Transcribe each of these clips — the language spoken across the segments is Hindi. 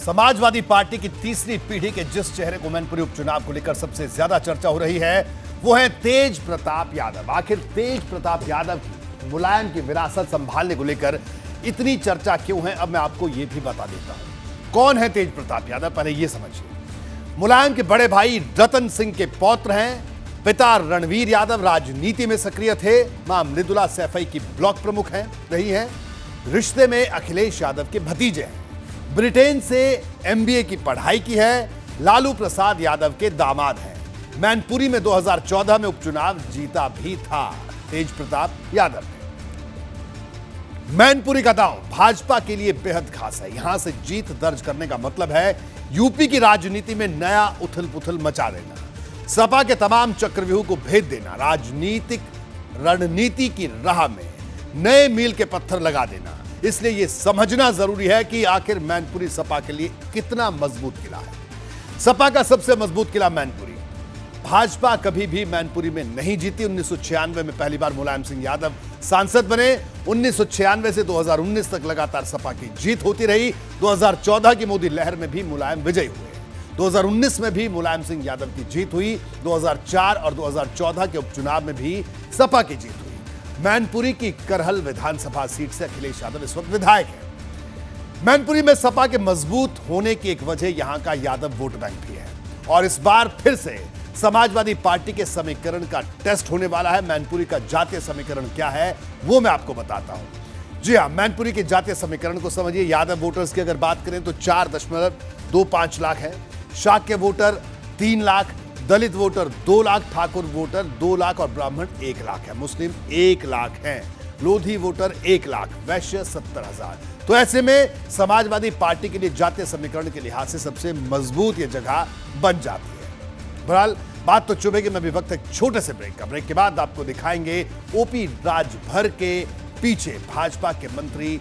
समाजवादी पार्टी की तीसरी पीढ़ी के जिस चेहरे को मैनपुरी उपचुनाव को लेकर सबसे ज्यादा चर्चा हो रही है वो है तेज प्रताप यादव। आखिर तेज प्रताप यादव की मुलायम की विरासत संभालने को लेकर इतनी चर्चा क्यों है, अब मैं आपको यह भी बता देता हूं। कौन है तेज प्रताप यादव, पहले यह समझिए। मुलायम के बड़े भाई रतन सिंह के पौत्र हैं। पिता रणवीर यादव राजनीति में सक्रिय थे। मां मृदुला सैफई की ब्लॉक प्रमुख रही हैं। रिश्ते में अखिलेश यादव के भतीजे हैं। ब्रिटेन से एमबीए की पढ़ाई की है। लालू प्रसाद यादव के दामाद हैं। मैनपुरी में 2014 में उपचुनाव जीता भी था तेज प्रताप यादव ने। मैनपुरी का दांव भाजपा के लिए बेहद खास है। यहां से जीत दर्ज करने का मतलब है यूपी की राजनीति में नया उथल पुथल मचा देना, सपा के तमाम चक्रव्यूह को भेद देना, राजनीतिक रणनीति की राह में नए मील के पत्थर लगा देना। इसलिए यह समझना जरूरी है कि आखिर मैनपुरी सपा के लिए कितना मजबूत किला है। सपा का सबसे मजबूत किला मैनपुरी। भाजपा कभी भी मैनपुरी में नहीं जीती। 1996 में पहली बार मुलायम सिंह यादव सांसद बने। 1996 से 2019 तक लगातार सपा की जीत होती रही। 2014 की मोदी लहर में भी मुलायम विजयी हुए। 2019 में भी मुलायम सिंह यादव की जीत हुई। 2004 और 2014 के उपचुनाव में भी सपा की जीत हुई। मैनपुरी की करहल विधानसभा सीट से अखिलेश यादव इस वक्त विधायक है। मैनपुरी में सपा के मजबूत होने की एक वजह यहां का यादव वोट बैंक भी है। और इस बार फिर से समाजवादी पार्टी के समीकरण का टेस्ट होने वाला है। मैनपुरी का जातीय समीकरण क्या है वो मैं आपको बताता हूं। जी हां, मैनपुरी के जातीय समीकरण को समझिए। यादव वोटर्स की अगर बात करें तो 4.25 लाख है। शाक्य वोटर 3 लाख, दलित वोटर 2 लाख, ठाकुर वोटर 2 लाख और ब्राह्मण 1 लाख है। मुस्लिम 1 लाख हैं। लोधी वोटर 1 लाख, वैश्य 70,000। तो ऐसे में समाजवादी पार्टी के लिए जातीय समीकरण के लिहाज से सबसे मजबूत यह जगह बन जाती है। बहरहाल बात तो चुभेगी। मैं भी वक्त एक छोटे से ब्रेक का। ब्रेक के बाद आपको दिखाएंगे ओपी राजभर के पीछे भाजपा के मंत्री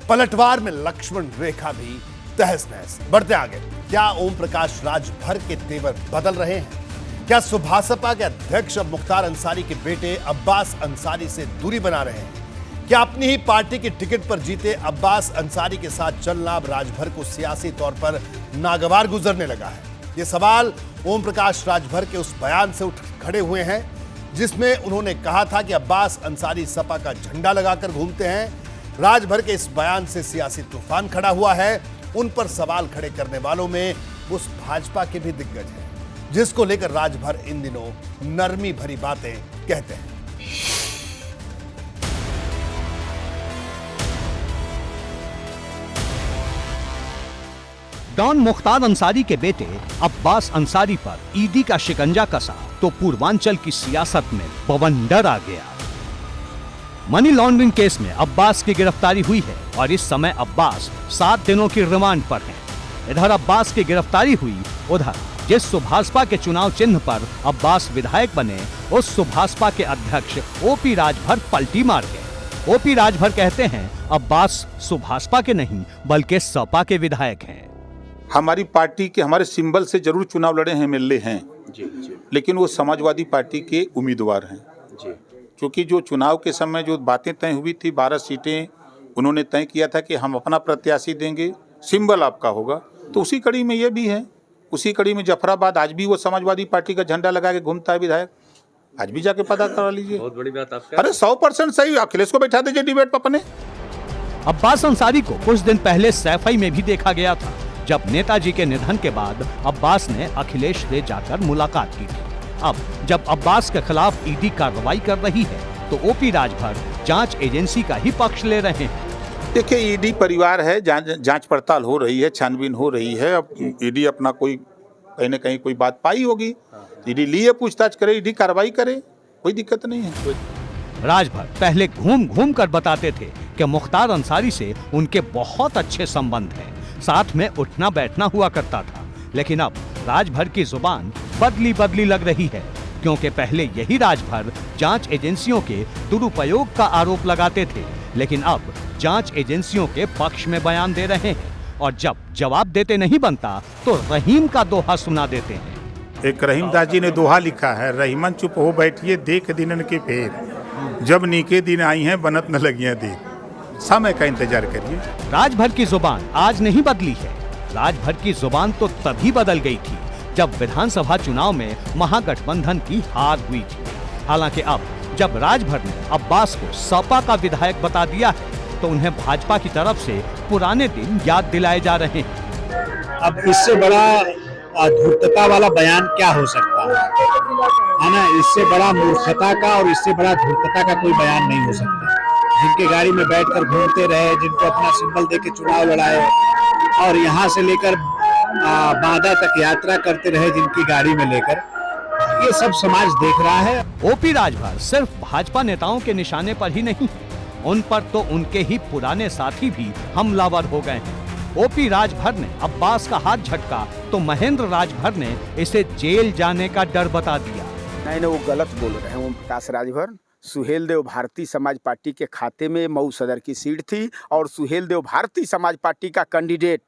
पलटवार में लक्ष्मण रेखा भी तहस नहस। बढ़ते आगे। क्या ओम प्रकाश राजभर के तेवर बदल रहे हैं? क्या सुभासपा के अध्यक्ष अब मुख्तार अंसारी के बेटे अब्बास अंसारी से दूरी बना रहे हैं? क्या अपनी ही पार्टी के टिकट पर जीते अब्बास अंसारी के साथ चलना अब राजभर को सियासी तौर पर नागवार गुजरने लगा है? ये सवाल ओम प्रकाश राजभर के उस बयान से उठ खड़े हुए हैं जिसमें उन्होंने कहा था कि अब्बास अंसारी सपा का झंडा लगाकर घूमते हैं। राजभर के इस बयान से सियासी तूफान खड़ा हुआ है। उन पर सवाल खड़े करने वालों में उस भाजपा के भी दिग्गज हैं जिसको लेकर राजभर इन दिनों नरमी भरी बातें कहते हैं। डॉन मुख्तार अंसारी के बेटे अब्बास अंसारी पर ईडी का शिकंजा कसा तो पूर्वांचल की सियासत में बवंडर आ गया। मनी लॉन्ड्रिंग केस में अब्बास की गिरफ्तारी हुई है और इस समय अब्बास 7 दिनों की रिमांड पर हैं। इधर अब्बास की गिरफ्तारी हुई, उधर जिस सुभासपा के चुनाव चिन्ह पर अब्बास विधायक बने उस सुभासपा के अध्यक्ष ओपी राजभर पलटी मार गए। ओपी राजभर कहते हैं अब्बास सुभासपा के नहीं बल्कि सपा के विधायक हैं। हमारी पार्टी के हमारे सिंबल से जरूर चुनाव लड़े हैं, एमएलए हैं जी, लेकिन वो समाजवादी पार्टी के उम्मीदवार हैं जी। क्योंकि जो चुनाव के समय जो बातें तय हुई थी 12 सीटें उन्होंने तय किया था कि हम अपना प्रत्याशी देंगे, सिंबल आपका होगा। तो उसी कड़ी में ये भी है। उसी कड़ी में जफराबाद आज भी वो समाजवादी पार्टी का झंडा लगा के घूमता है विधायक। आज भी जाके पता करा लीजिए। बहुत बड़ी बात आपका। अरे 100% सही। अखिलेश को बैठा दीजिए डिबेट पर अपने। अब्बास अंसारी को कुछ दिन पहले सैफई में भी देखा गया था जब नेताजी के निधन के बाद अब्बास ने अखिलेश से जाकर मुलाकात की थी। अब जब अब्बास के खिलाफ ईडी कार्रवाई कर रही है तो ओपी राजभर जांच एजेंसी का ही पक्ष ले रहे हैं। देखिए, ईडी परिवार है, जांच पड़ताल हो रही है, छानबीन हो रही है। अब ईडी अपना कोई कहीं न कहीं कोई बात पाई होगी, ईडी लिए पूछताछ करे, ईडी कार्रवाई करे, कोई दिक्कत नहीं है। राजभर पहले घूम घूम कर बताते थे कि मुख्तार अंसारी से उनके बहुत अच्छे संबंध हैं, साथ में उठना बैठना हुआ करता था। लेकिन अब राजभर की जुबान बदली लग रही है क्योंकि पहले यही राजभर जांच एजेंसियों के दुरुपयोग का आरोप लगाते थे, लेकिन अब जांच एजेंसियों के पक्ष में बयान दे रहे हैं और जब जवाब देते नहीं बनता तो रहीम का दोहा सुना देते हैं। एक रहीमदास जी ने दोहा लिखा है, रहीमन चुप हो बैठिए देख दिनन के फेर, जब नीके दिन आई हैं बनत न लगियां देर। समय का इंतजार करिए। राजभर की जुबान आज नहीं बदली है। राजभर की जुबान तो तभी बदल गई थी जब विधानसभा चुनाव में महागठबंधन की हार हुई थी। हालांकि अब जब राजभर ने अब्बास को सपा का विधायक बता दिया है तो उन्हें भाजपा की तरफ से पुराने दिन याद दिलाए जा रहे हैं। अब इससे बड़ा धूर्तता वाला बयान क्या हो सकता है ना? इससे बड़ा मूर्खता का और इससे बड़ा धूर्तता का कोई बयान नहीं हो सकता। जिनके गाड़ी में बैठकर घूमते रहे, जिनको अपना सिंबल देके चुनाव लड़ाए और यहाँ से लेकर बांदा तक यात्रा करते रहे जिनकी गाड़ी में लेकर, ये सब समाज देख रहा है। ओपी राजभर सिर्फ भाजपा नेताओं के निशाने पर ही नहीं, उन पर तो उनके ही पुराने साथी भी हमलावर हो गए हैं। ओपी राजभर ने अब्बास का हाथ झटका तो महेंद्र राजभर ने इसे जेल जाने का डर बता दिया। नहीं, वो गलत बोल रहे हैं। ओम प्रकाश राजभर, सुहेल देव भारतीय समाज पार्टी के खाते में मऊ सदर की सीट थी और सुहेल देव भारतीय समाज पार्टी का कैंडिडेट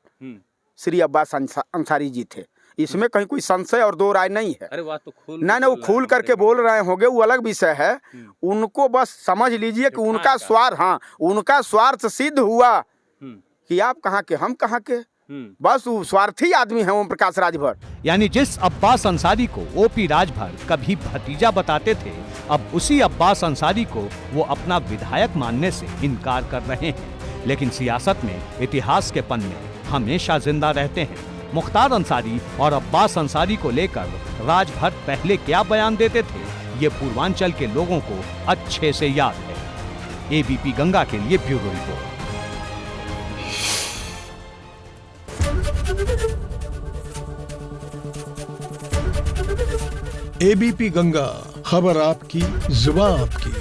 श्री अब्बास अंसारी जी थे। इसमें कहीं कोई संशय और दो राय नहीं है। अरे वाह, तो नहीं, वो खुल करके बोल रहे होंगे, वो अलग विषय है। उनको बस समझ लीजिए कि उनका स्वार्थ, उनका स्वार्थ सिद्ध हुआ कि आप कहाँ के, हम कहाँ के, बस वो स्वार्थी आदमी है ओम प्रकाश राजभर। यानी जिस अब्बास अंसारी को ओपी राजभर कभी भतीजा बताते थे, अब उसी अब्बास अंसारी को वो अपना विधायक मानने से इनकार कर रहे हैं। लेकिन सियासत में इतिहास के पन्ने हमेशा जिंदा रहते हैं। मुख्तार अंसारी और अब्बास अंसारी को लेकर राजभर पहले क्या बयान देते थे, ये पूर्वांचल के लोगों को अच्छे से याद है। एबीपी गंगा के लिए ब्यूरो रिपोर्ट। एबीपी गंगा, खबर आपकी, जुबान आपकी।